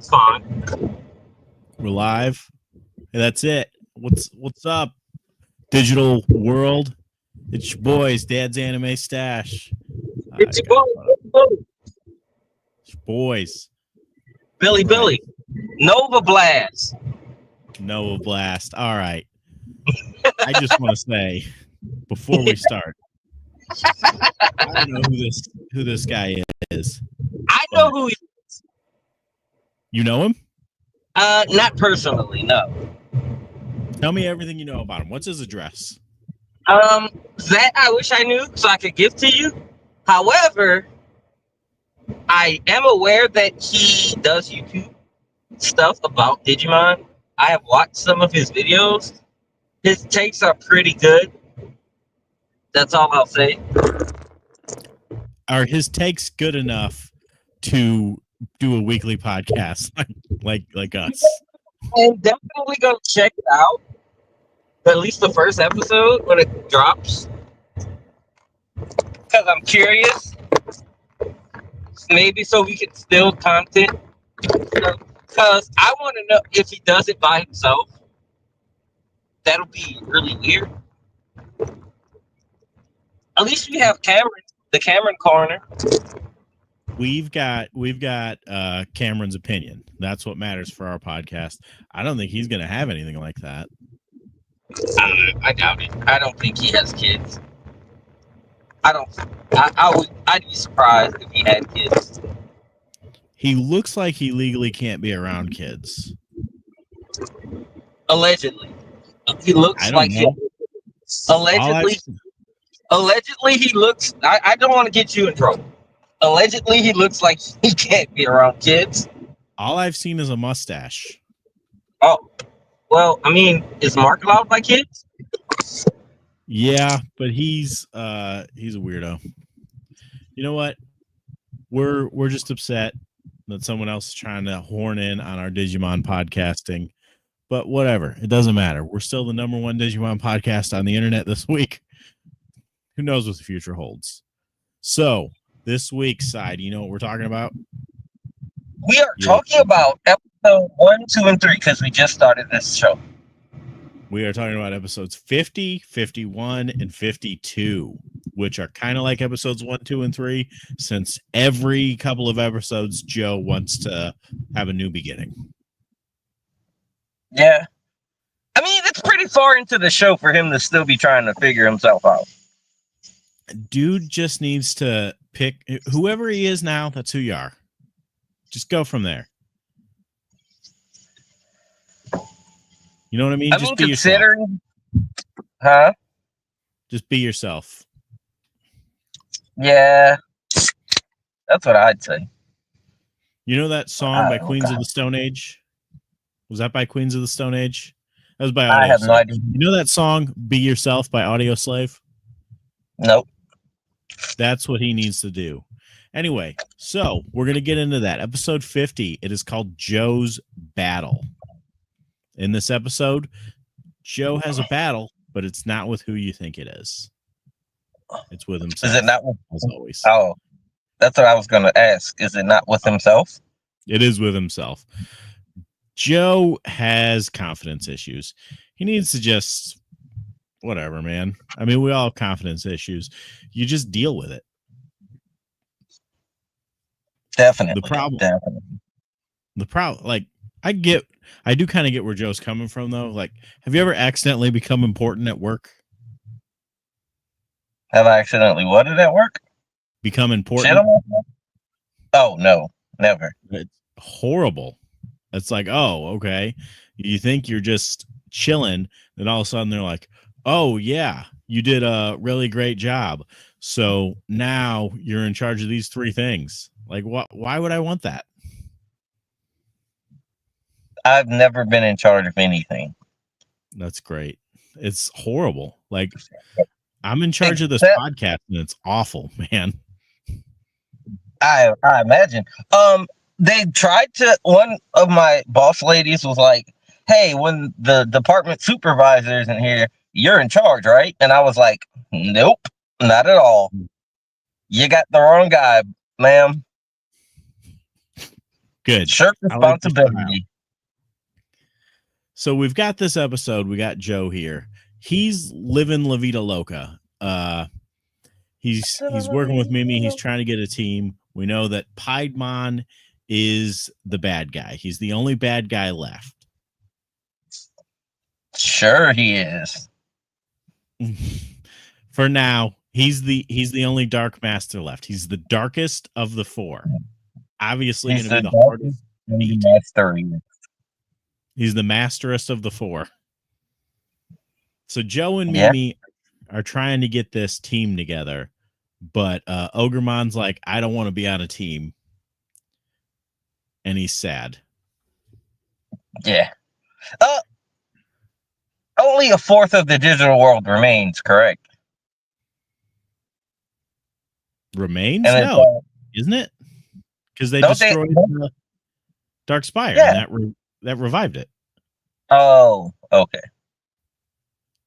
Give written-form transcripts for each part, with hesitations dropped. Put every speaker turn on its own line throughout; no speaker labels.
It's fine.
We're live. Hey, that's it. What's up, digital world? It's your boys, Dad's Anime Stash.
It's your boy,
It's your boys.
Billy.
Right.
Billy. Nova Blast.
Nova Blast. All right. I just want to say before we start, I don't know who this guy is.
I know who he is.
You know him?
Not personally, no.
Tell me everything you know about him. What's his address?
That I wish I knew so I could give to you. However, I am aware that he does YouTube stuff about Digimon. I have watched some of his videos. His takes are pretty good. That's all I'll say.
Are his takes good enough to do a weekly podcast like us?
I'm definitely gonna check it out. At least the first episode when it drops. Because I'm curious. Maybe so we can steal content. Because I want to know if he does it by himself. That'll be really weird. At least we have Cameron, the Cameron corner.
We've got Cameron's opinion. That's what matters for our podcast. I don't think he's going to have anything like that.
I doubt it. I don't think he has kids. I'd be surprised if he had kids.
He looks like he legally can't be around kids.
Allegedly. He looks like he, allegedly he looks, I don't want to get you in trouble. Allegedly he looks like he can't be around kids.
All I've seen is a mustache.
Oh, well, I mean, is Mark allowed by kids?
Yeah, but he's a weirdo. You know what? We're just upset that someone else is trying to horn in on our Digimon podcasting. But whatever, it doesn't matter. We're still the number one Digimon podcast on the internet this week. Who knows what the future holds? So, this week's side, you know what we're talking about?
We are talking about episode 1, 2, and 3 because we just started this show.
We are talking about episodes 50, 51, and 52, which are kind of like episodes 1, 2, and 3, since every couple of episodes, Joe wants to have a new beginning.
Yeah. I mean, it's pretty far into the show for him to still be trying to figure himself out.
Dude just needs to pick whoever he is now. That's who you are. Just go from there. You know what I mean? Just be yourself.
Huh?
Just be yourself.
Yeah. That's what I'd say.
You know that song by Queens of the Stone Age? Was that by Queens of the Stone Age? That was by Audio
I have
Slave.
no idea.
You know that song, Be Yourself by Audio Slave?
Nope.
That's what he needs to do. Anyway, so we're going to get into that. Episode 50, it is called Joe's Battle. In this episode, Joe has a battle, but it's not with who you think it is. It's with himself.
Is it not with,
as always?
Oh, that's what I was going to ask. Is it not with himself?
It is with himself. Joe has confidence issues. He needs to just, whatever, man. I mean, we all have confidence issues. You just deal with it.
Definitely.
The problem, like, I do kind of get where Joe's coming from, though. Like, have you ever accidentally become important at work?
Have I accidentally what at work?
Become important?
Oh, no, never.
It's horrible. It's like, oh, okay. You think you're just chilling, then all of a sudden they're like, oh, yeah, you did a really great job. So now you're in charge of these 3 things. Like, why would I want that?
I've never been in charge of anything.
That's great. It's horrible. Like, I'm in charge of this podcast, and it's awful, man.
I imagine. They tried to. One of my boss ladies was like, "Hey, when the department supervisor isn't here, you're in charge, right?" And I was like, "Nope, not at all. You got the wrong guy, ma'am."
Good.
Shirk
I like your style.
responsibility.
So we've got this episode. We got Joe here. He's living La Vida Loca. He's working with Mimi. He's trying to get a team. We know that Piedmon is the bad guy. He's the only bad guy left.
Sure, he is.
For now, he's the only Dark Master left. He's the darkest of the four. Obviously, going to be the hardest to beat. He's the masterest of the four. So Joe and Mimi are trying to get this team together, but Ogremon's like, I don't want to be on a team, and he's sad.
Yeah. Only a fourth of the digital world remains, correct?
Remains? No, isn't it? Because they destroyed the Dark Spire, and that revived it.
Oh, okay.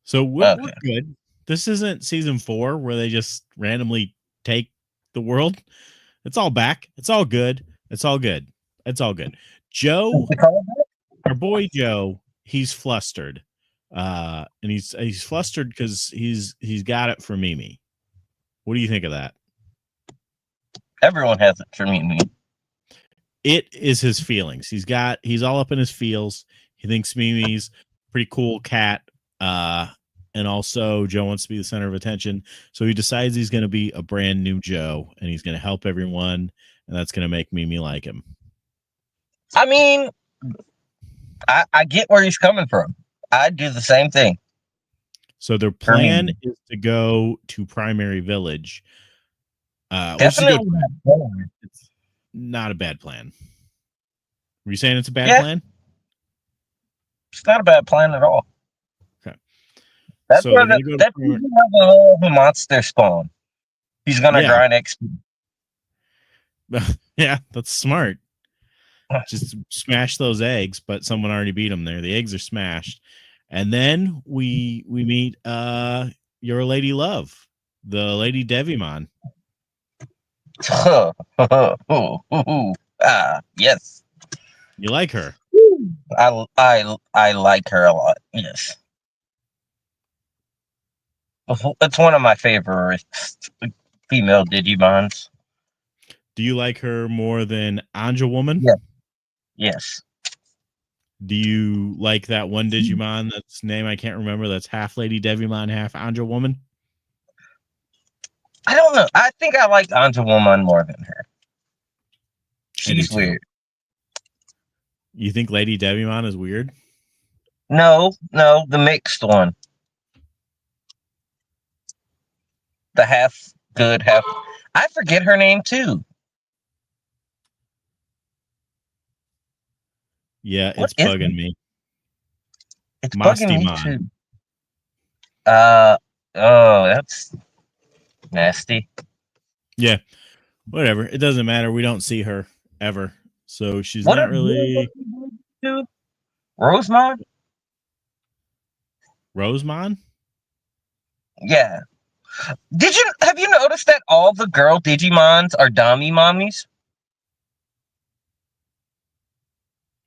So we're good. This isn't season 4 where they just randomly take the world. It's all back. It's all good. It's all good. It's all good. Joe, our boy Joe, he's flustered. And he's flustered because he's got it for Mimi. What do you think of that?
Everyone has it for Mimi.
It is his feelings. He's all up in his feels. He thinks Mimi's a pretty cool cat. And also Joe wants to be the center of attention. So he decides he's going to be a brand new Joe and he's going to help everyone. And that's going to make Mimi like him.
I mean, I get where he's coming from. I'd do the same thing.
So their plan is to go to Primary Village.
Definitely
it's not a bad plan. Were you saying it's a bad plan?
It's not a bad plan at all.
Okay.
That's so where the monster spawn. He's gonna grind XP.
Yeah, that's smart. Just smash those eggs, but someone already beat them there. The eggs are smashed. And then we meet your lady love, the Lady Devimon.
Yes.
You like her?
I like her a lot. Yes. It's one of my favorite female Digimons.
Do you like her more than Anja Woman?
Yeah. Yes.
Do you like that one Digimon that's name I can't remember that's half Lady Devimon, half Anja Woman?
I don't know. I think I like Anja Woman more than her. She's weird.
You think Lady Devimon is weird?
No, the mixed one. The half good, half... I forget her name too.
Yeah, it's bugging me.
It's bugging me too. That's nasty.
Yeah, whatever. It doesn't matter. We don't see her ever, so she's not really.
Rosemon?
Rosemon?
Yeah. Have you noticed that all the girl Digimons are Dami mommies?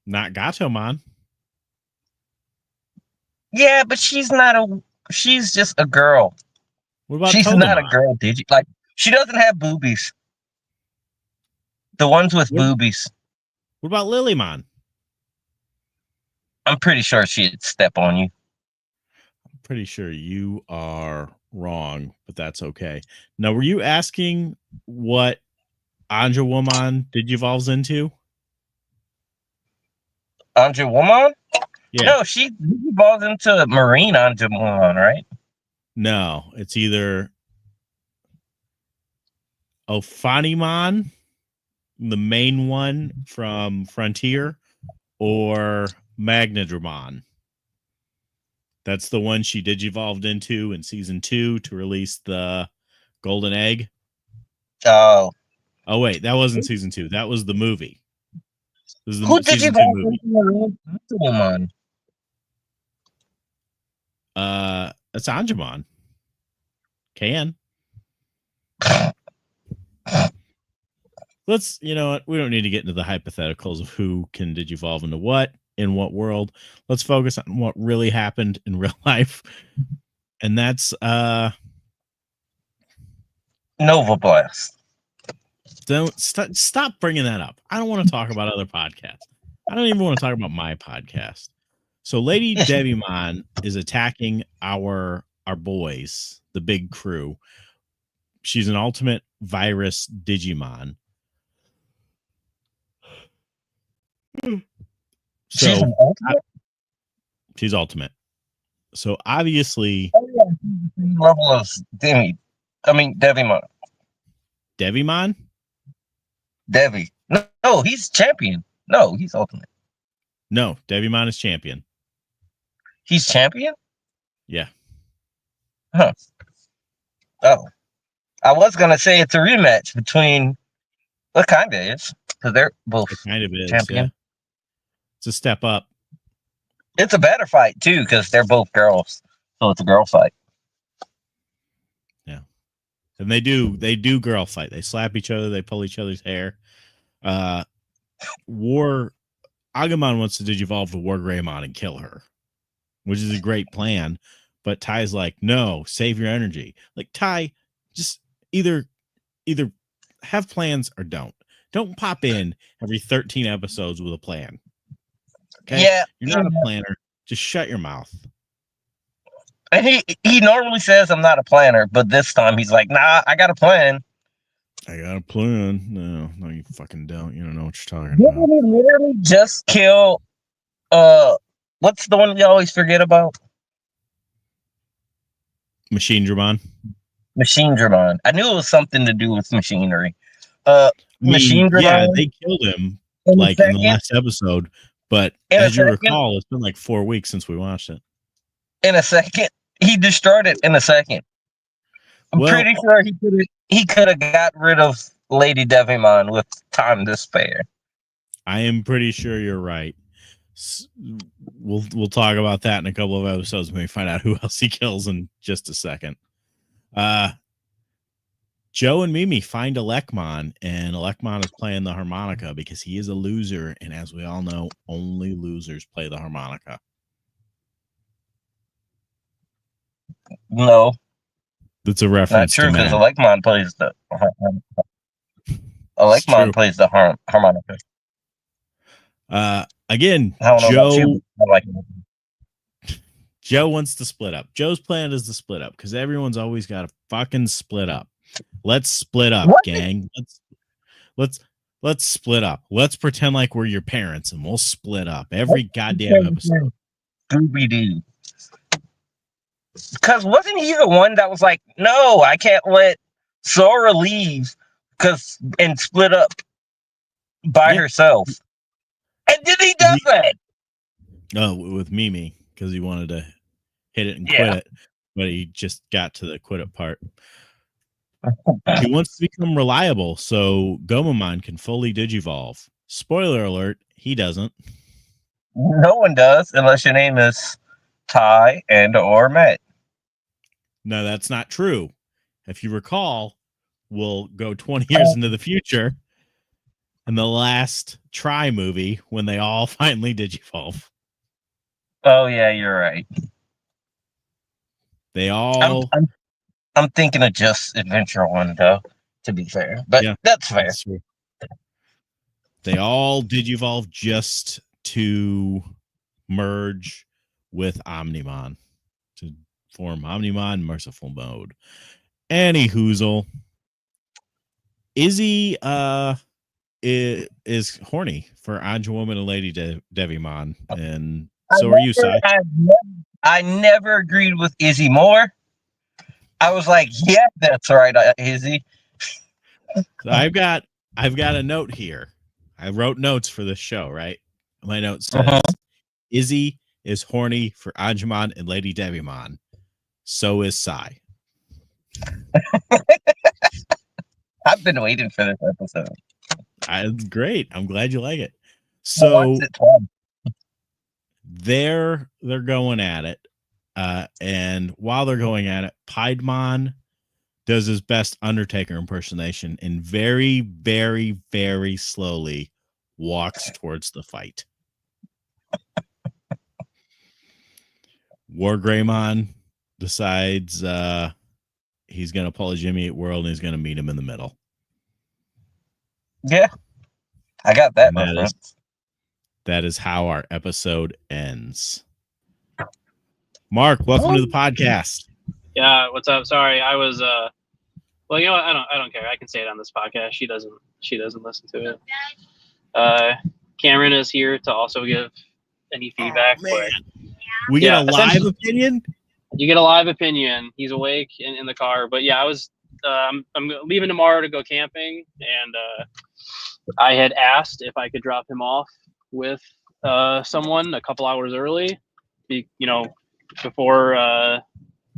Not Gatomon.
Yeah, but she's just a girl.
What about
she's
Togemon?
Not a girl, like she doesn't have boobies. The ones with boobies.
What about Lilymon?
I'm pretty sure she'd step on you.
I'm pretty sure you are wrong, but that's okay. Now, were you asking what Anja Woman Digivolves into?
Anja Woman?
Yeah.
No, she evolves into Marine Anja Woman, right?
No, it's either Ophanimon, the main one from Frontier, or Magnadramon. That's the one she digivolved into in season 2 to release the golden egg.
Oh
wait, that wasn't season 2. That was the movie. This is the
Who
season 2 movie.
Woman?
That's Anjumon. Can. let's, you know what? We don't need to get into the hypotheticals of who can digivolve into what in what world. Let's focus on what really happened in real life. And that's
Nova Blast.
don't stop bringing that up. I don't want to talk about other podcasts. I don't even want to talk about my podcast. So Lady Devimon is attacking our boys, the big crew. She's an ultimate virus Digimon. So she's ultimate. So obviously,
level of Devimon.
Devimon.
Devi. No, he's champion. No, he's ultimate.
No, Devimon is champion.
He's champion?
Yeah.
Huh. Oh. I was gonna say it's a rematch between what kind of is, because they're both
kind of is
champion.
Yeah. It's a step up.
It's a better fight too, because they're both girls. So it's a girl fight.
Yeah. And they do girl fight. They slap each other, they pull each other's hair. Agumon wants to digivolve to War Greymon and kill her, which is a great plan. But Ty's like, no, save your energy. Like, Ty, just either have plans or don't. Don't pop in every 13 episodes with a plan. Okay?
Yeah.
You're not a planner. Just shut your mouth.
And he normally says I'm not a planner, but this time he's like, nah, I got a plan.
I got a plan. No, you fucking don't. You don't know what you're talking about.
Didn't he literally just kill what's the one we always forget about?
Machine Dramon.
Machine Dramon. I knew it was something to do with machinery.
Machine Dramon. Yeah, they killed him in the last episode, but as you recall, it's been like 4 weeks since we watched it.
In a second, he destroyed it in a second. I'm pretty sure he could have got rid of Lady Devimon with time to spare.
I am pretty sure you're right. We'll talk about that in a couple of episodes when we find out who else he kills in just a second. Joe and Mimi find Elecmon, and Elecmon is playing the harmonica because he is a loser, and as we all know, only losers play the harmonica.
No.
That's a reference.
Not true, because Elecmon plays the harmonica.
Again, Joe wants to split up. Joe's plan is to split up because everyone's always got to fucking split up. Let's split up, gang. Let's split up. Let's pretend like we're your parents and we'll split up every goddamn episode.
Scooby-Doo. Because wasn't he the one that was like, no, I can't let Sora leave and split up by herself? And then he does that.
Oh, with Mimi, because he wanted to hit it and quit it, but he just got to the quit it part. He wants to become reliable, so Gomamon can fully digivolve. Spoiler alert, he doesn't.
No one does, unless your name is Ty or Matt.
No, that's not true. If you recall, we'll go 20 years into the future in the last Try movie when they all finally digivolve.
Oh, yeah, you're right.
They all...
I'm thinking of Just Adventure 1, though, to be fair. But that's fair.
That's true. They all digivolve just to merge with Omnimon to form Omnimon Merciful Mode. Any hoozle. Izzy is horny for Anja Woman and Lady Devimon, and so are you, Sai.
I never agreed with Izzy more. I was like, yeah, that's right, Izzy.
So I've got a note here. I wrote notes for this show, right? My note says Izzy is horny for Anjumon and Lady Devimon. So is Sai.
I've been waiting for this episode.
Great. I'm glad you like it. So they're going at it. And while they're going at it, Piedmon does his best Undertaker impersonation and very, very, very slowly walks towards the fight. War Greymon decides he's going to pull a Jimmy Eat World and he's going to meet him in the middle.
Yeah, I got that
And
reference.
that is how our episode ends. Mark, welcome to the podcast.
Yeah, what's up? Sorry, I was well, you know what? I don't care. I can say it on this podcast. She doesn't listen to it. Cameron is here to also give any feedback.
But we get a live opinion?
You get a live opinion. He's awake in the car. But yeah, I was I'm leaving tomorrow to go camping, and I had asked if I could drop him off with someone a couple hours early, before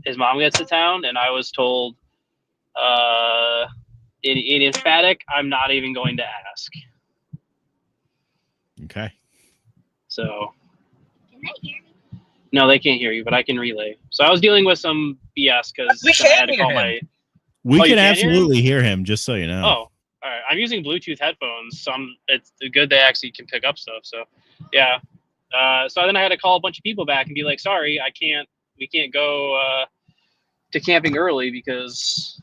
his mom gets to town, and I was told in emphatic, I'm not even going to ask.
Okay.
So.
Can they hear me?
No, they can't hear you, but I can relay. So I was dealing with some BS because I had to call my.
We can absolutely hear him, just so you know.
Oh, all right. I'm using Bluetooth headphones, so it's good they actually can pick up stuff. So, yeah. So then I had to call a bunch of people back and be like, "Sorry, we can't go to camping early because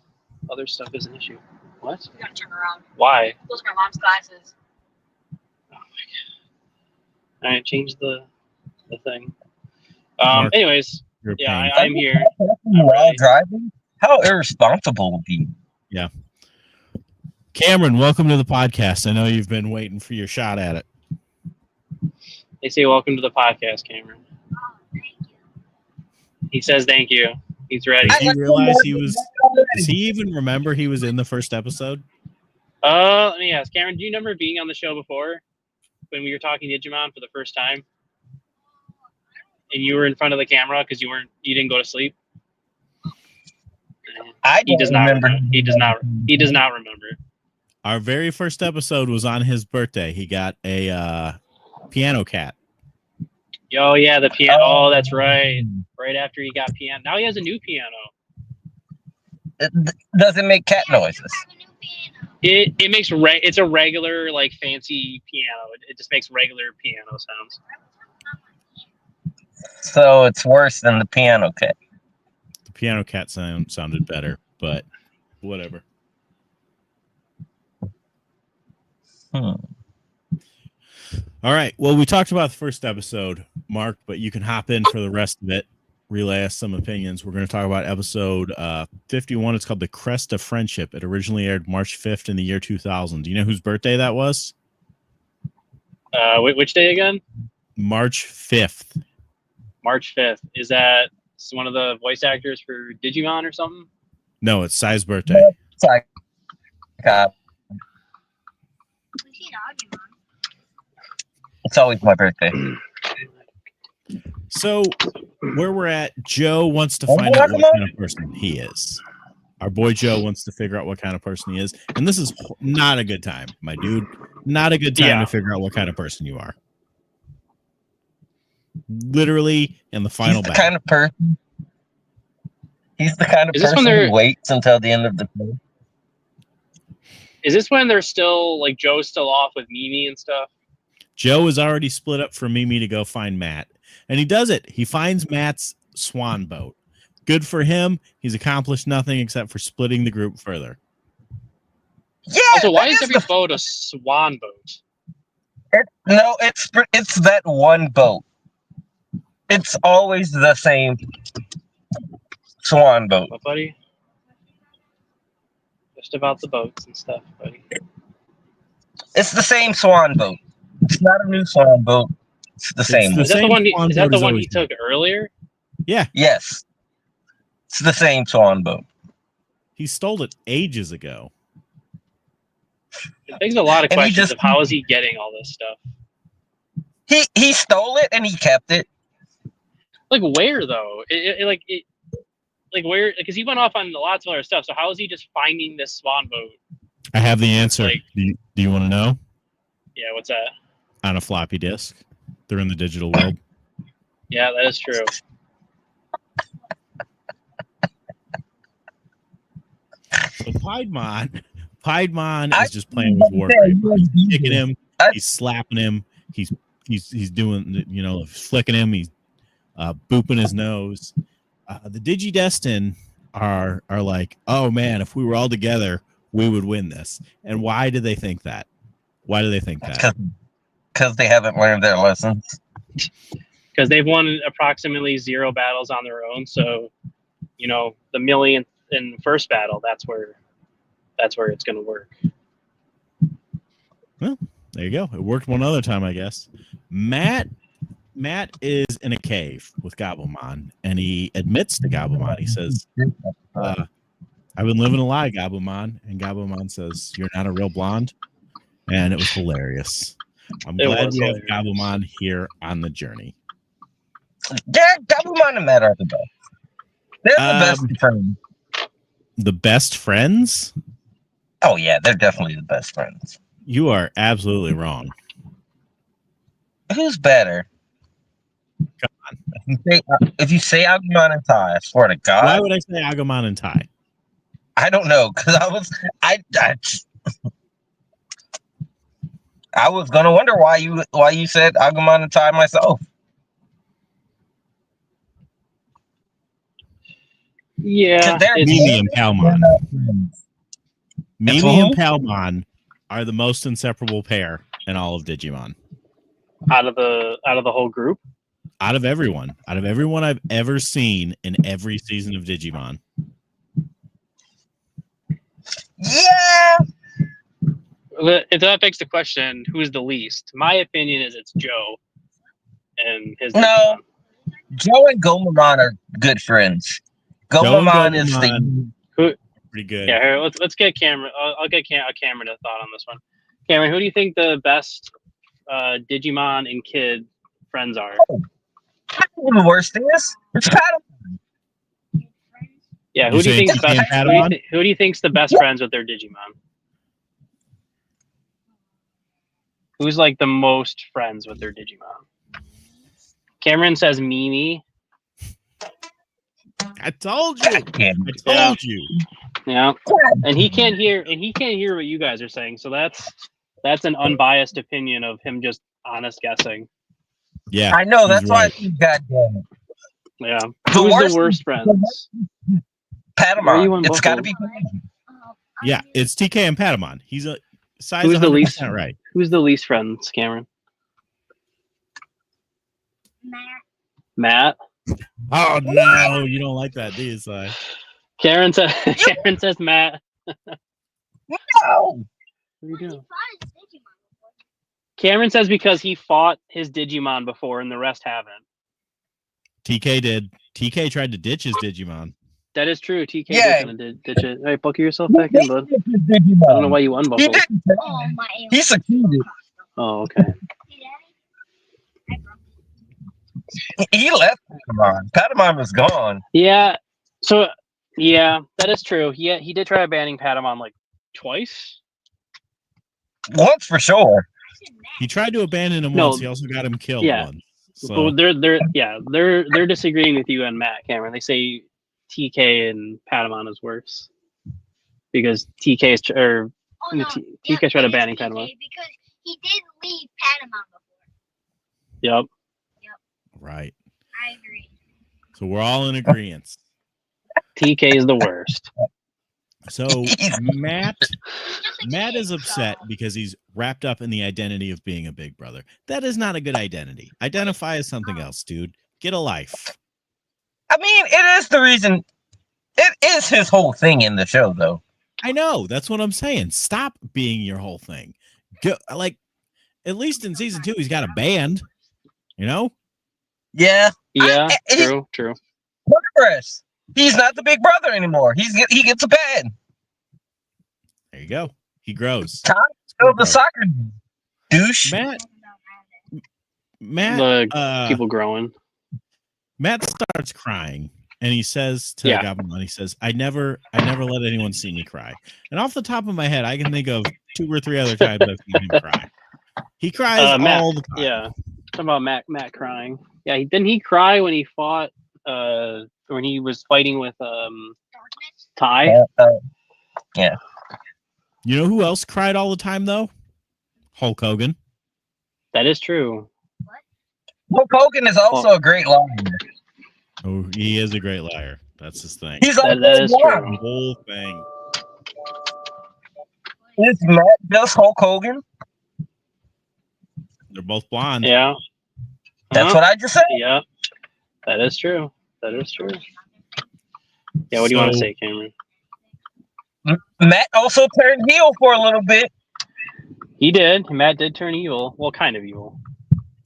other stuff is an issue." What?
We gotta turn around.
Why?
Those are my mom's glasses.
Oh my god! All right, change the thing.
Mark,
anyways, yeah, I'm here.
While driving? How irresponsible of you.
Yeah. Cameron, welcome to the podcast. I know you've been waiting for your shot at it.
They say welcome to the podcast, Cameron.
Oh, thank you.
He says thank you. He's ready.
Did he realize he was... Does he even remember he was in the first episode?
Let me ask. Cameron, do you remember being on the show before? When we were talking Digimon for the first time? And you were in front of the camera because you didn't go to sleep? He does not remember. He does not remember.
Our very first episode was on his birthday. He got a piano cat.
Oh yeah, the piano. Oh, that's right. Right after he got piano. Now he has a new piano.
It doesn't make cat noises.
It makes it's a regular like fancy piano. It just makes regular piano sounds.
So it's worse than the piano cat.
The piano cat sounded better, but whatever. All right. Well, we talked about the first episode, Mark, but you can hop in for the rest of it. Relay us some opinions. We're going to talk about episode 51. It's called The Crest of Friendship. It originally aired March 5th in the year 2000. Do you know whose birthday that was?
Which day again?
March 5th.
March 5th. Is that one of the voice actors for Digimon or something?
No, it's Sai's birthday.
It's always my birthday.
So, where we're at, Joe wants to find out what kind of person he is. Our boy Joe wants to figure out what kind of person he is. And this is not a good time, my dude. Not a good time to figure out what kind of person you are. Literally in the final battle.
He's the kind of person who waits until the end of the day.
Is this when they're still, like, Joe's still off with Mimi and stuff?
Joe is already split up from Mimi to go find Matt. And he does it. He finds Matt's swan boat. Good for him. He's accomplished nothing except for splitting the group further.
Yeah.
Also, why is every boat a swan boat?
It's that one boat. It's always the same swan boat.
What, buddy? Just about the boats and stuff, buddy.
It's the same swan boat. It's not a new swan boat. It's the same.
Is that the one he took earlier?
Yeah.
Yes. It's the same swan boat.
He stole it ages ago.
It begs a lot of questions of how is he getting all this stuff?
He stole it and he kept it.
Like where though? Like where? Because he went off on lots of other stuff. So how is he just finding this swan boat?
I have the answer.
Like,
do you want to know?
Yeah, what's that?
On a floppy disk. They're in the digital world.
Yeah, that is true.
So Piedmon is just playing with Warcraven. He's kicking him, he's slapping him, he's doing, flicking him, he's booping his nose. The Digidestin are like, oh man, if we were all together, we would win this. And why do they think that? Why do they think that?
Because they haven't learned their lessons.
Because they've won approximately 0 battles on their own. So, the millionth and first battle, that's where it's going to work.
Well, there you go. It worked one other time, I guess. Matt is in a cave with Gabumon, and he admits to Gabumon. He says, I've been living a lie, Gabumon. And Gabumon says, you're not a real blonde. And it was hilarious. I'm glad we have Gabumon here on the journey.
Yeah, Gabumon and Matt are the best. They're the best friends.
The best friends?
Oh, yeah, they're definitely the best friends.
You are absolutely wrong.
Who's better?
Come on.
If you say Agumon and Tai, I swear to God.
Why would I say Agumon and Tai?
I don't know, because I was gonna wonder why you said Agumon and Tai myself.
Yeah,
Mimi and Palmon. Mimi and
who?
Palmon are the most inseparable pair in all of Digimon.
Out of the whole group.
Out of everyone I've ever seen in every season of Digimon.
Yeah.
That begs the question: who's the least? My opinion is it's Joe and his.
No, Joe and Gomamon are good friends. Gomamon is
pretty good.
Yeah, here, let's get Cameron. I'll get Cameron a thought on this one. Cameron, who do you think the best Digimon and kid friends are?
The worst thing is it's Patamon.
Yeah, who do you think's best? Who do you think's the best friends with their Digimon? Who's like the most friends with their Digimon? Cameron says Mimi.
I told you. You.
Yeah, and he can't hear what you guys are saying. So that's an unbiased opinion of him, just honest guessing.
Yeah,
I know. That's
right.
why. God damn it.
Yeah, who's the worst friends?
Patamon. It's got to be.
Yeah, it's TK and Patamon. He's a size.
Who's the least
right?
Who's the least friends, Cameron? Matt.
Oh no, you don't like that, do you, Si?
Karen says Matt.
No.
What are you doing? Cameron says because he fought his Digimon before and the rest haven't.
TK did. TK tried to ditch his Digimon.
That is true. TK is gonna ditch it. All right, buckle yourself back in, bud. I don't know why you unbuckled.
He succeeded.
Oh, okay.
He left Patamon. Patamon was gone.
Yeah. So yeah, that is true. He did try banning Patamon like twice.
Once for sure.
He tried to abandon him once. He also got him killed once. So
They're disagreeing with you and Matt, Cameron. They say TK and Patamon is worse because TK tried to banning Patamon
because he did leave Patamon before.
Yep.
Right.
I agree.
So we're all in agreement.
TK is the worst.
So Matt is upset because he's wrapped up in the identity of being a big brother. That is not a good identity. Identify as something else, dude. Get a life.
I mean, it is the reason. It is his whole thing in the show, though.
I know. That's what I'm saying. Stop being your whole thing. Like, at least in season 2, he's got a band. You know?
Yeah.
Yeah. True.
Progress. He's not the big brother anymore. He gets a band.
There you go. He grows.
Time to the soccer douche.
Matt.
People growing.
Matt starts crying, and he says to Gabumon, he says, I never let anyone see me cry. And off the top of my head, I can think of 2 or 3 other times I've seen him cry. He cries all the time.
Yeah. Talking about Matt crying. Yeah, didn't he cry when he fought when he was fighting with Tai?
Yeah.
You know who else cried all the time though? Hulk Hogan.
That is true.
Hulk Hogan is also a great liar.
Oh, he is a great liar. That's his thing.
He's also
That is
blonde.
true.
The whole thing.
Is Matt just Hulk Hogan?
They're both blonde.
Yeah.
That's what I just said.
Yeah. That is true. That is true. Yeah, what do you want to say, Cameron?
Matt also turned heel for a little bit.
He did. Matt did turn evil. Well, kind of evil.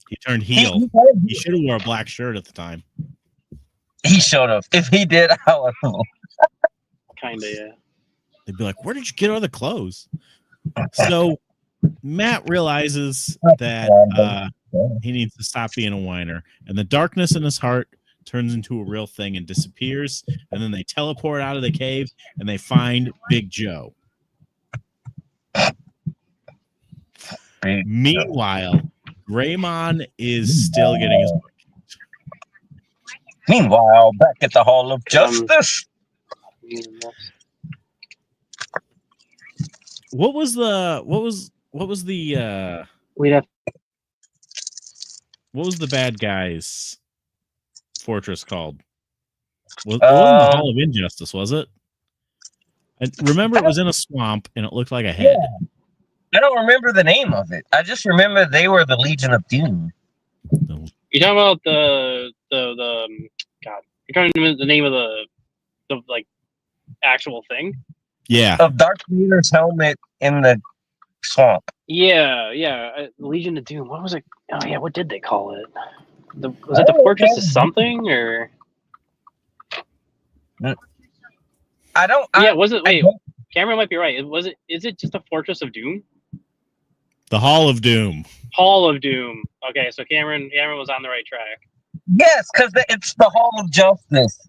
He turned heel. He should have wore a black shirt at the time.
He showed up. If he did, I would know.
Kind of, yeah.
They'd be like, "Where did you get all the clothes?" So Matt realizes that he needs to stop being a whiner, and the darkness in his heart turns into a real thing and disappears. And then they teleport out of the cave and they find Big Joe. Meanwhile, Greymon is still getting his butt kicked.
Meanwhile, back at the Hall of Justice.
What was the
We'd have
what was the bad guys fortress called? It wasn't the Hall of Injustice, was it? I remember it was in a swamp and it looked like a head.
Yeah. I don't remember the name of it. I just remember they were the Legion of Doom.
You talking about the God? You're talking about the name of the like actual thing?
Yeah.
Of Darth Vader's helmet in the swamp.
Yeah. Legion of Doom. What was it? Oh yeah, what did they call it? Was it the Fortress of something or?
I don't.
Yeah, was it? Wait, Cameron might be right. Is it just the Fortress of Doom?
The Hall of Doom.
Hall of Doom. Okay, so Cameron was on the right track.
Yes, because it's the Hall of Justice.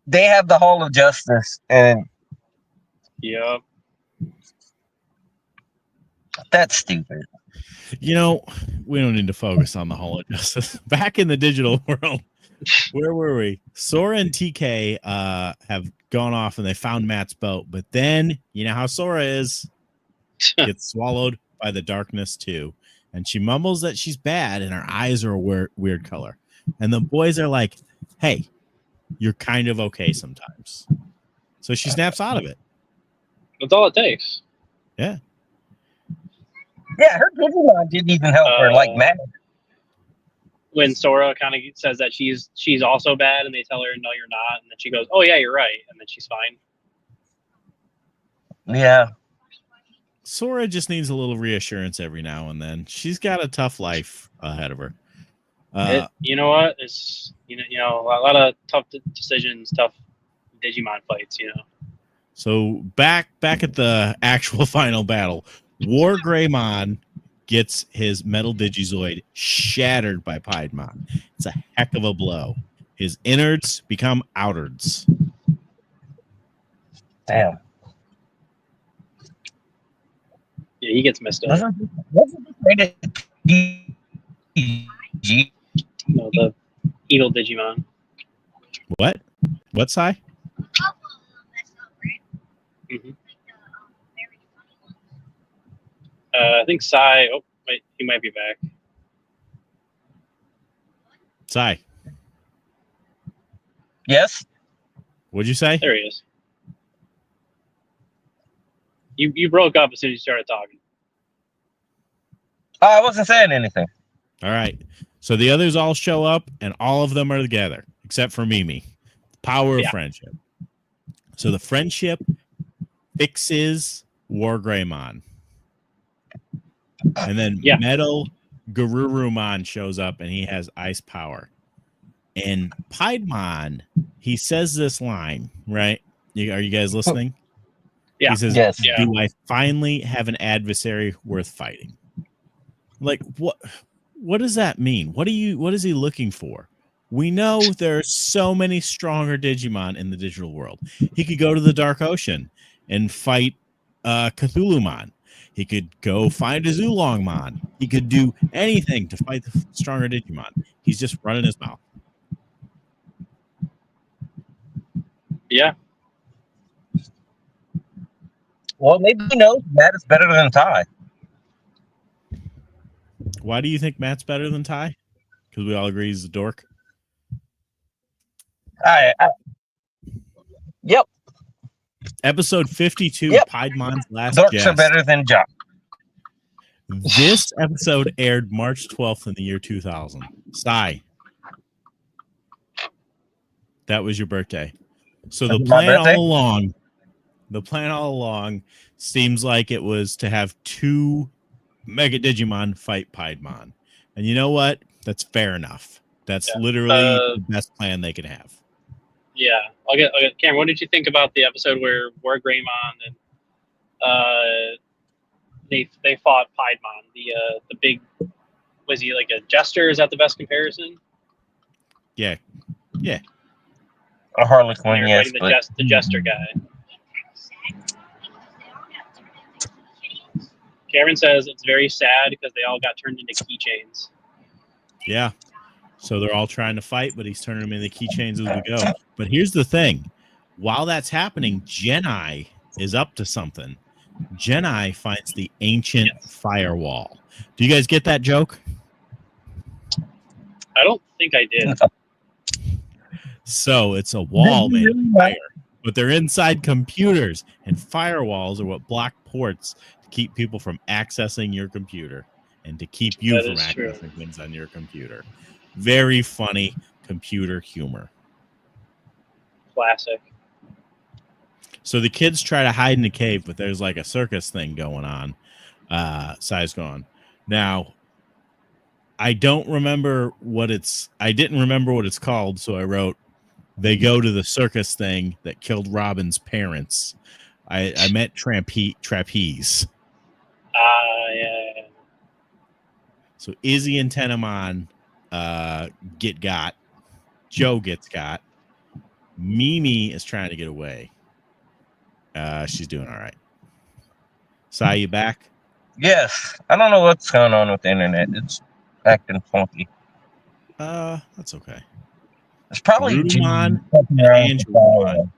They have the Hall of Justice, and
Yep.
That's stupid.
You know, we don't need to focus on the Hall of Justice. Back in the digital world, where were we? Sora and TK have gone off and they found Matt's boat, but then you know how Sora is, gets swallowed by the darkness too, and she mumbles that she's bad and her eyes are a weird color, and the boys are like, "Hey, you're kind of okay sometimes," so she snaps out of it.
That's all it takes.
Yeah.
Yeah, her Digimon didn't even help her like Matt.
When Sora kind of says that she's also bad, and they tell her, "No, you're not," and then she goes, "Oh yeah, you're right," and then she's fine.
Yeah.
Sora just needs a little reassurance every now and then. She's got a tough life ahead of her.
You know what? It's you know a lot of tough decisions, tough Digimon fights. You know.
So back at the actual final battle, War Greymon gets his metal Digizoid shattered by Piedmon. It's a heck of a blow. His innards become outards.
Damn.
Yeah, he gets messed up.
Wasn't this rated PG?
No, the evil Digimon.
What? What, Sai?
Mm-hmm. I think Sai. Oh, wait, he might be back.
Sai.
Yes.
What'd you say?
There he is. You broke up as soon as you started talking.
Oh, I wasn't saying anything.
All right. So the others all show up, and all of them are together, except for Mimi. Power of friendship. So the friendship fixes War Greymon. And then Metal Garurumon shows up, and he has ice power. And Piedmon, he says this line, right? Are you guys listening?
Yeah.
He says,
Yes.
"Do I finally have an adversary worth fighting?" Like, what does that mean? What is he looking for? We know there are so many stronger Digimon in the digital world. He could go to the Dark Ocean and fight Cthulhumon. He could go find a Zulongmon. He could do anything to fight the stronger Digimon. He's just running his mouth.
Yeah.
Well, maybe he knows Matt is better than Ty.
Why do you think Matt's better than Ty? Because we all agree he's a dork.
Yep.
Episode 52,
Yep.
Piedmont's Last
Dorks
Jest.
are better than Jock.
This episode aired March 12th in the year 2000. Sigh. That was your birthday. So the
That's my
plan
birthday?
all along seems like it was to have two Mega Digimon fight Piedmon. And you know what? That's fair enough. That's literally the best plan they could have.
Yeah, I'll get Cameron. What did you think about the episode where Greymon and they fought Piedmon? The big, was he like a jester? Is that the best comparison?
Yeah.
A Harlequin,
You're
yes.
fighting the jester guy. Cameron says it's very sad because they all got turned into keychains.
Yeah. So they're all trying to fight, but he's turning them into keychains as we go. But here's the thing. While that's happening, Genai is up to something. Genai finds the ancient firewall. Do you guys get that joke?
I don't think I did.
So it's a wall made of fire, but they're inside computers, and firewalls are what block ports to keep people from accessing your computer and to keep you
That
from
is true.
accessing things on your computer. Very funny computer humor.
Classic.
So the kids try to hide in the cave, but there's like a circus thing going on. Sai's gone. Now, I didn't remember what it's called, so I wrote, they go to the circus thing that killed Robin's parents. I meant trapeze.
Yeah.
So Izzy and Tenamon get got. Joe gets got. Mimi is trying to get away. She's doing all right. Sai, you back?
Yes. I don't know what's going on with the internet. It's acting funky.
That's okay.
It's probably
Rudimon
fucking
and
around with
Angelmon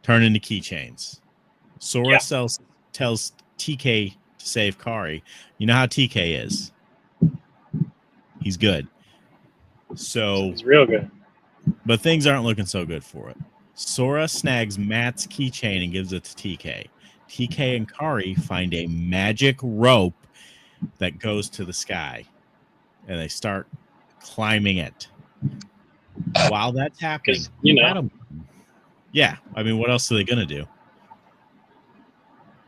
turn into keychains. Sora
Yeah.
tells TK to save Kari. You know how TK is. He's good. So
It's real good.
but things aren't looking so good for it. Sora snags Matt's keychain and gives it to TK. TK and Kari find a magic rope that goes to the sky, and they start climbing it. While that's happening,
'Cause, you know.
yeah, I mean, what else are they gonna do?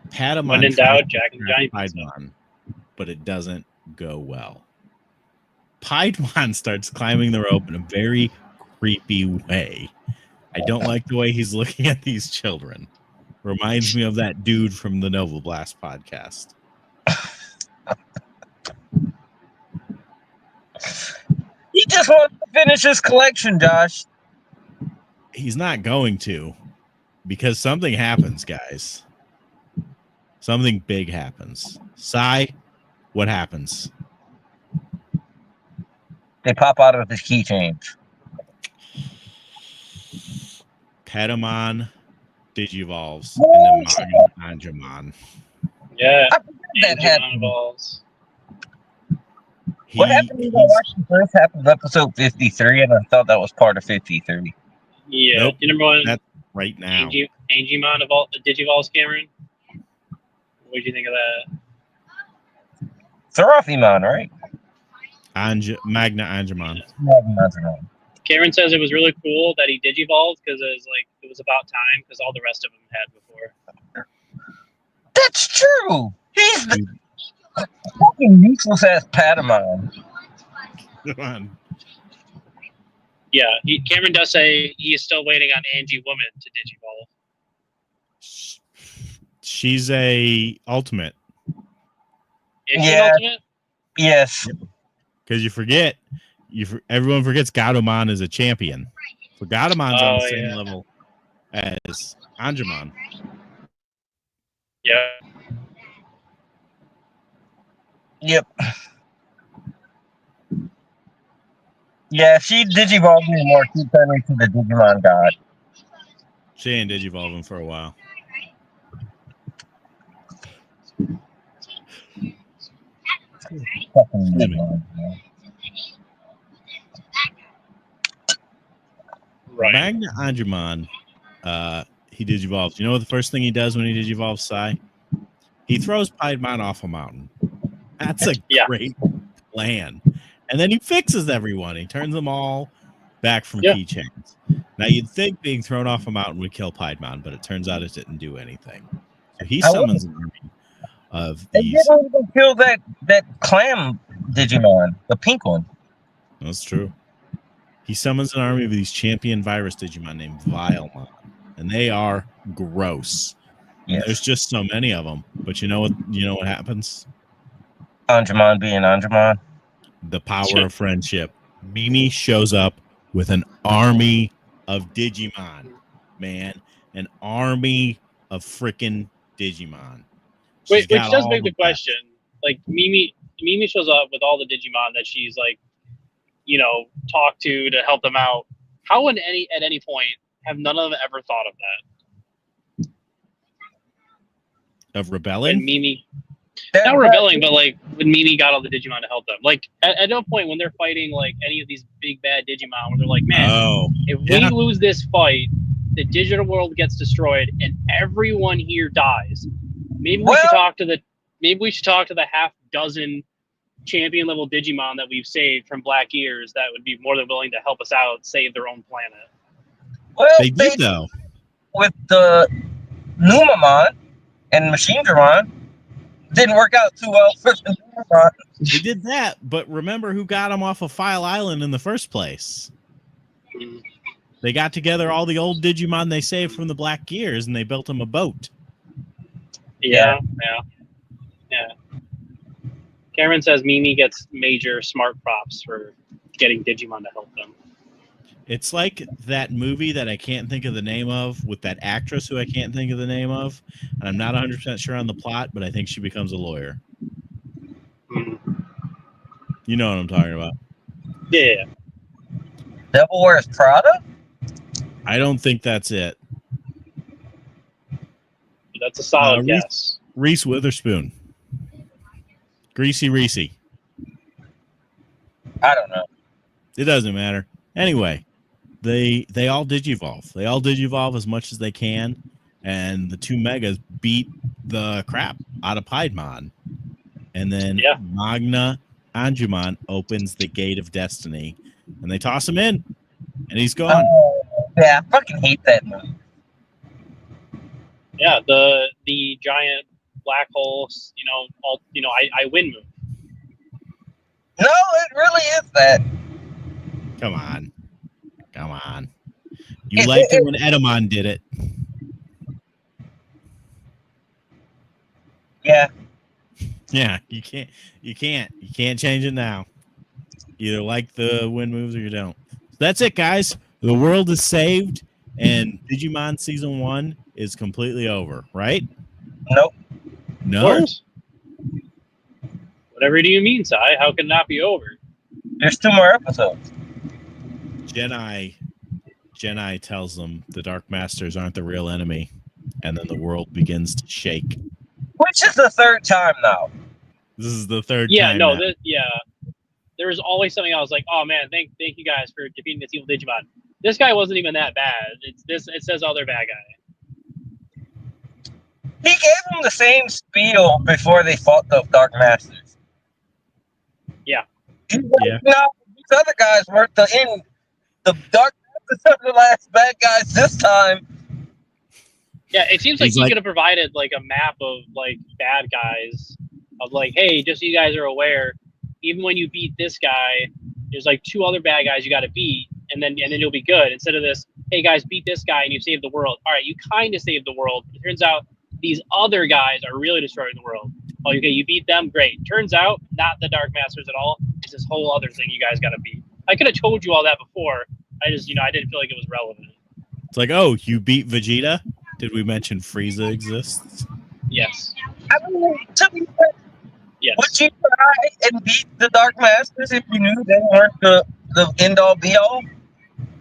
Patamon
When in
tries
doubt,
to
Jack and
trap
Johnny.
Piedmon, but it doesn't go well. Piedmon starts climbing the rope in a very creepy way. I don't like the way he's looking at these children. Reminds me of that dude from the Nova Blast podcast.
He just wants to finish his collection, Josh.
He's not going to, because something happens, guys. Something big happens. Sai, what happens?
They pop out of his keychains.
Patamon digivolves into Magna Angemon.
Yeah.
I forgot that
Angelmon
happened.
evolves.
What happened when I watched the first half of episode 53 and I thought that was part of 53?
Yeah.
Nope.
You remember when
That's right now.
Angemon digivolves, Cameron? What did you think of that?
Seraphimon, right?
Magna Angemon.
Cameron says it was really cool that he digivolved because it was about time because all the rest of them had before.
That's true. He's the fucking useless ass Patamon.
Come on.
Yeah, Cameron does say he is still waiting on Angie Woman to digivolve.
She's a ultimate.
Is she an ultimate?
Yes.
Because you forget, everyone forgets Gatomon is a champion. So Gatomon's on the same level as Angemon.
Yeah.
Yep. Yeah, she digivolved me more. She turned me to the Digimon god.
She ain't digivolving for a while.
fucking
Excuse me.
Digimon, man.
Right.
Magna Angemon, he digivolves. You know what the first thing he does when he digivolves Sai? He throws Piedmon off a mountain. That's a
Yeah.
great plan. And then he fixes everyone. He turns them all back from
Yeah.
keychains. Now, you'd think being thrown off a mountain would kill Piedmon, but it turns out it didn't do anything. So he
I
summons an army of
They
these.
didn't even kill that clam Digimon, the pink one.
That's true. He summons an army of these champion virus Digimon named Vilemon, and they are gross.
Yes.
There's just so many of them. But you know what? You know what happens?
Angemon being Angemon.
The power of friendship. Mimi shows up with an army of Digimon, man, an army of freaking Digimon. She's
Which
got
does
all
beg the
best.
question. Like Mimi shows up with all the Digimon that she's like, you know, talked to help them out. How at any point have none of them ever thought of that?
Of
When
rebelling.
Mimi, not rebelling, but like when Mimi got all the Digimon to help them. Like at no point when they're fighting like any of these big bad Digimon, where they're like, man,
Oh,
if
yeah.
we lose this fight, the digital world gets destroyed and everyone here dies. Maybe we should talk to the half dozen champion level Digimon that we've saved from Black Ears that would be more than willing to help us out save their own planet.
Well,
They did though.
with the Numamon and Machine Dramon. Didn't work out too well for the Numamon.
They did that, but remember who got them off of File Island in the first place?
Mm.
They got together all the old Digimon they saved from the Black Gears, and they built them a boat.
Yeah. Cameron says Mimi gets major smart props for getting Digimon to help them.
It's like that movie that I can't think of the name of with that actress who I can't think of the name of. And I'm not 100% sure on the plot, but I think she becomes a lawyer.
Mm.
You know what I'm talking about.
Yeah.
Devil Wears Prada?
I don't think that's it.
That's a solid guess.
Reese Witherspoon. Greasy Reese.
I don't know.
It doesn't matter. Anyway, they all digivolve. They all digivolve as much as they can, and the two megas beat the crap out of Piedmon. And then Magna Angemon opens the gate of destiny, and they toss him in, and he's gone.
Yeah, I fucking hate that movie.
Yeah, the giant black holes, I win move.
No, it really is that.
Come on. You liked it when Edamon did it.
Yeah.
Yeah, you can't change it now. Either like the win moves or you don't. So that's it, guys. The world is saved, and Digimon Season 1 is completely over, right?
Nope.
No?
Whatever do you mean, Sai? How can it not be over?
There's 2 more episodes.
Jedi tells them the Dark Masters aren't the real enemy, and then the world begins to shake.
Which is the 3rd time now.
This is the 3rd
Yeah,
time.
no, there was always something I was like, oh man, thank you guys for defeating this evil Digimon. This guy wasn't even that bad. It says other bad guy.
He gave them the same spiel before they fought the Dark Masters.
Yeah.
No, these other guys weren't the Dark Masters are the last bad guys this time.
Yeah, it seems like
He's
he
like-
could have provided like a map of like bad guys of like, hey, just so you guys are aware, even when you beat this guy, there's like 2 other bad guys you got to beat, and then you'll be good. Instead of this, hey guys, beat this guy and you saved the world. All right, you kind of saved the world. It turns out these other guys are really destroying the world. Oh, okay, you beat them, great. Turns out not the Dark Masters at all. It's this whole other thing you guys got to beat. I could have told you all that before. I just, I didn't feel like it was relevant.
It's like, oh, you beat Vegeta? Did we mention Frieza exists?
Yes.
I mean, to be fair,
Yes.
would you try and beat the Dark Masters if you knew they weren't the end-all be-all?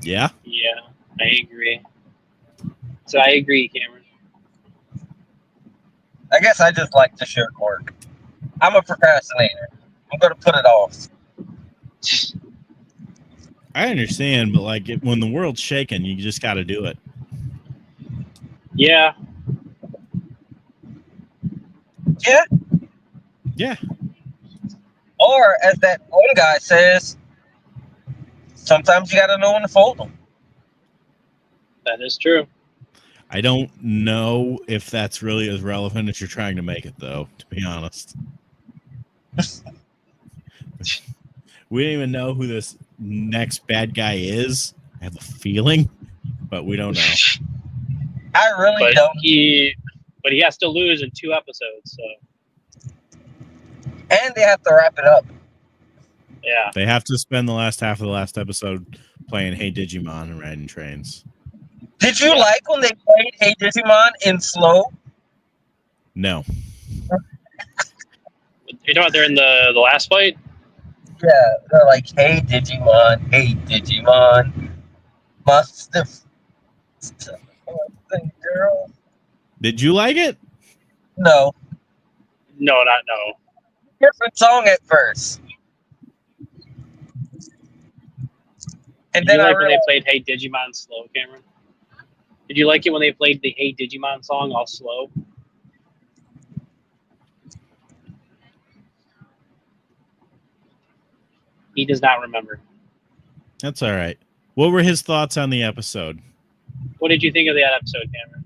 Yeah.
Yeah, I agree. So I agree, Cameron.
I guess I just like to shirk work. I'm a procrastinator. I'm gonna put it off.
I understand, but like when the world's shaking, you just got to do it.
Yeah.
Yeah.
Yeah.
Or as that one guy says, sometimes you gotta know when to fold them.
That is true.
I don't know if that's really as relevant as you're trying to make it, though, to be honest. We don't even know who this next bad guy is. I have a feeling, but we don't know.
I really
But
don't.
he has to lose in 2 episodes. So
And they have to wrap it up.
yeah.
They have to spend the last half of the last episode playing Hey Digimon and riding trains.
Did you
Yeah.
like when they played Hey Digimon in slow?
No.
You know what? They're in the last fight.
Yeah, they're like, hey Digimon, must have girl.
Did you like it?
No,
No, not no.
different song at first, and
Did
then
you
I
like when they
realized
played Hey Digimon slow, Cameron? Did you like it when they played the Hey Digimon song all slow? He does not remember.
That's all right. What were his thoughts on the episode?
What did you think of that episode, Cameron?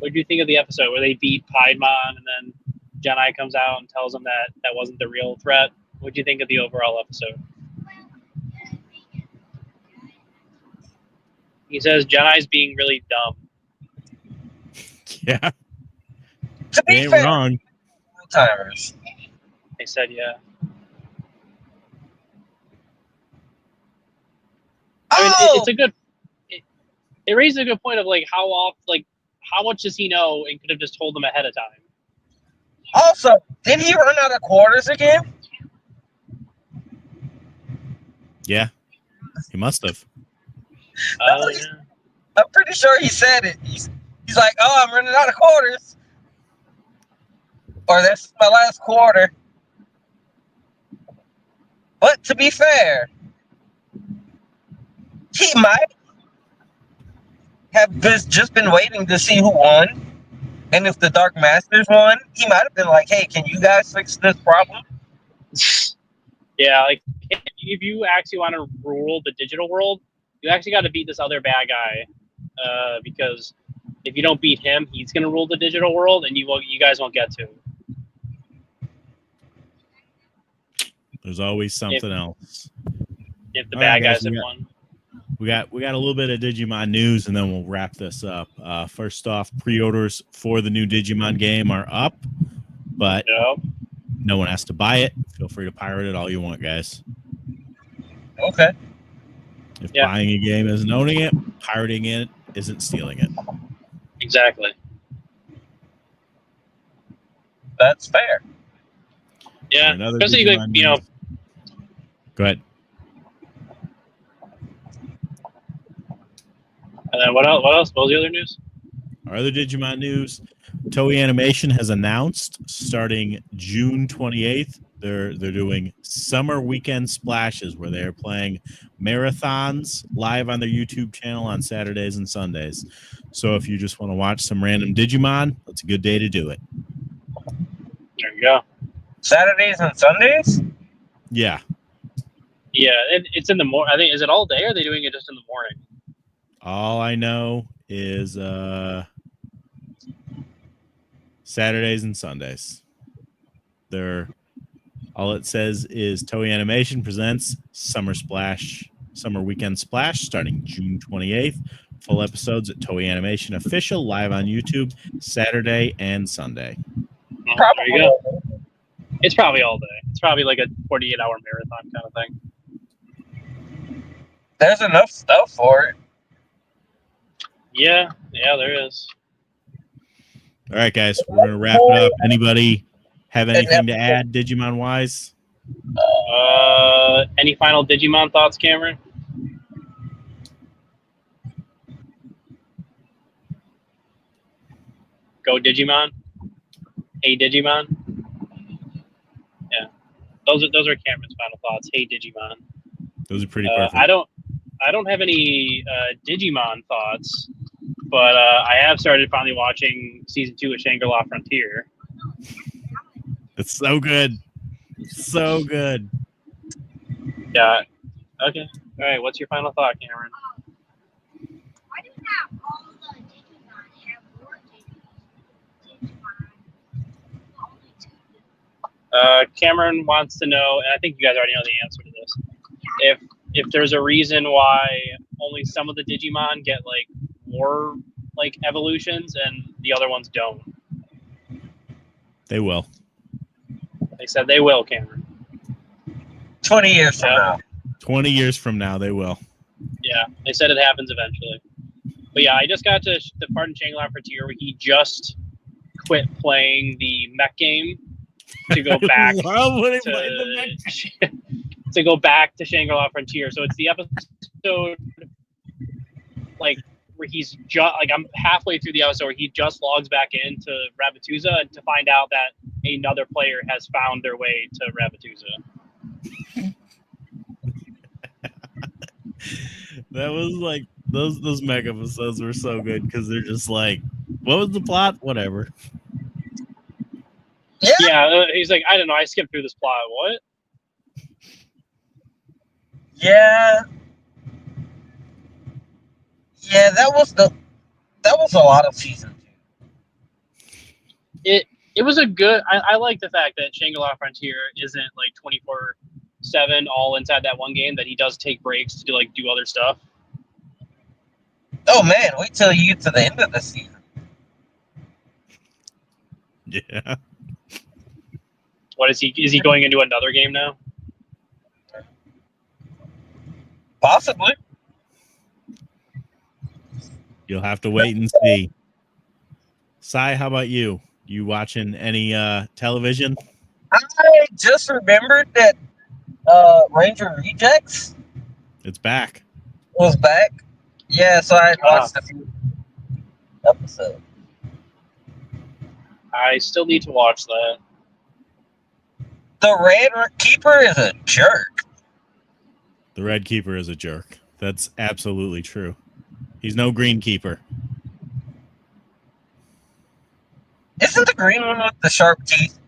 What did you think of the episode where they beat Piedmon and then Jedi comes out and tells them that that wasn't the real threat? What did you think of the overall episode? He says Jedi's being really dumb.
Yeah,
to
they
be
ain't
fair,
wrong.
timers.
They said, yeah. I mean,
Oh,
it's a good. It raises a good point of like how much does he know and could have just told them ahead of time.
also, did he run out of quarters again?
Yeah, he must have.
Yeah.
I'm pretty sure he said it. He's like, oh, I'm running out of quarters, or that's my last quarter. But to be fair, he might have just been waiting to see who won. And if the Dark Masters won, he might have been like, hey, can you guys fix this problem?
Yeah, like if you actually want to rule the digital world, you actually got to beat this other bad guy, because if you don't beat him, he's gonna rule the digital world, and you guys won't get to.
There's always something else.
If the
All right,
bad
guys,
guys have won.
We got a little bit of Digimon news, and then we'll wrap this up. First off, pre-orders for the new Digimon game are up, but no one has to buy it. Feel free to pirate it all you want, guys.
Okay.
If buying a game isn't owning it, pirating it isn't stealing it.
Exactly.
That's fair.
Yeah, especially like
Go ahead.
And then what else? What else? What was the other news?
Our other Digimon news: Toei Animation has announced starting June 28th, they're doing summer weekend splashes where they're playing marathons live on their YouTube channel on Saturdays and Sundays. So if you just want to watch some random Digimon, that's a good day to do it.
There you go.
Saturdays and Sundays?
Yeah.
Yeah, it's in the morning. I think, is it all day or are they doing it just in the morning?
All I know is Saturdays and Sundays. All it says is Toei Animation presents Summer Weekend Splash starting June 28th. Full episodes at Toei Animation Official live on YouTube Saturday and Sunday.
Well, there you go. It's probably all day. It's probably like a 48-hour marathon kind of thing.
There's enough stuff for it.
Yeah, there is.
All right, guys, we're going to wrap it up. Anybody have anything to add Digimon wise?
Any final Digimon thoughts, Cameron? Go Digimon. Hey Digimon. Yeah. Those are Cameron's final thoughts. Hey, Digimon.
Those are pretty perfect.
I don't have any Digimon thoughts, but I have started finally watching season 2 of Shangri-La Frontier.
It's so good. So good.
Yeah. Okay. All right. What's your final thought, Cameron?
Why do not all the Digimon have more Digimon? Only 2.
Cameron wants to know, and I think you guys already know the answer to this. If there's a reason why only some of the Digimon get like more like evolutions and the other ones don't.
They will.
They said they will, Cameron.
20 years from now.
20 years from now, they will.
Yeah, they said it happens eventually. But yeah, I just got to the part in Shangri-La Frontier where he just quit playing the mech game to go back to go back to Shangri-La Frontier. So it's the episode like where he's just like I'm halfway through the episode where he just logs back into Rabbituza to find out that another player has found their way to Rabbituza.
That was like those mech episodes were so good because they're just like, what was the plot? Whatever.
Yeah, he's like, I don't know, I skipped through this plot. What?
Yeah. Yeah, that was a lot of season 2.
It was a good. I like the fact that Shangri-La Frontier isn't like 24/7 all inside that one game. That he does take breaks to do other stuff.
Oh man, wait till you get to the end of the season.
Yeah.
What is he? Is he going into another game now?
Possibly.
You'll have to wait and see. Sai, how about you? You watching any television?
I just remembered that Ranger Rejects
It's back.
was back. Yeah, so I watched a few episodes.
I still need to watch that.
The Red Keeper is a jerk.
The Red Keeper is a jerk. That's absolutely true. He's no Green Keeper.
Isn't the green one with the sharp teeth?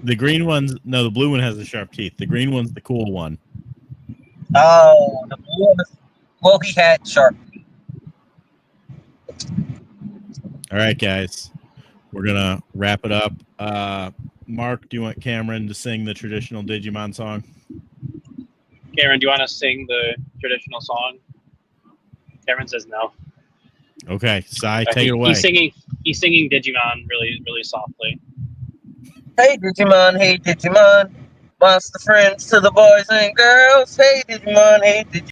The green one's no, the blue one has the sharp teeth. The green one's the cool one.
Oh, the blue one. Well, he had sharp teeth.
All right, guys. We're gonna wrap it up. Mark, do you want Cameron to sing the traditional Digimon song?
Cameron, do you want to sing the traditional song? Cameron says no.
Okay, Sai, take it away.
He's singing Digimon really, really softly.
Hey Digimon, monster friends to the boys and girls. Hey Digimon, hey Digimon.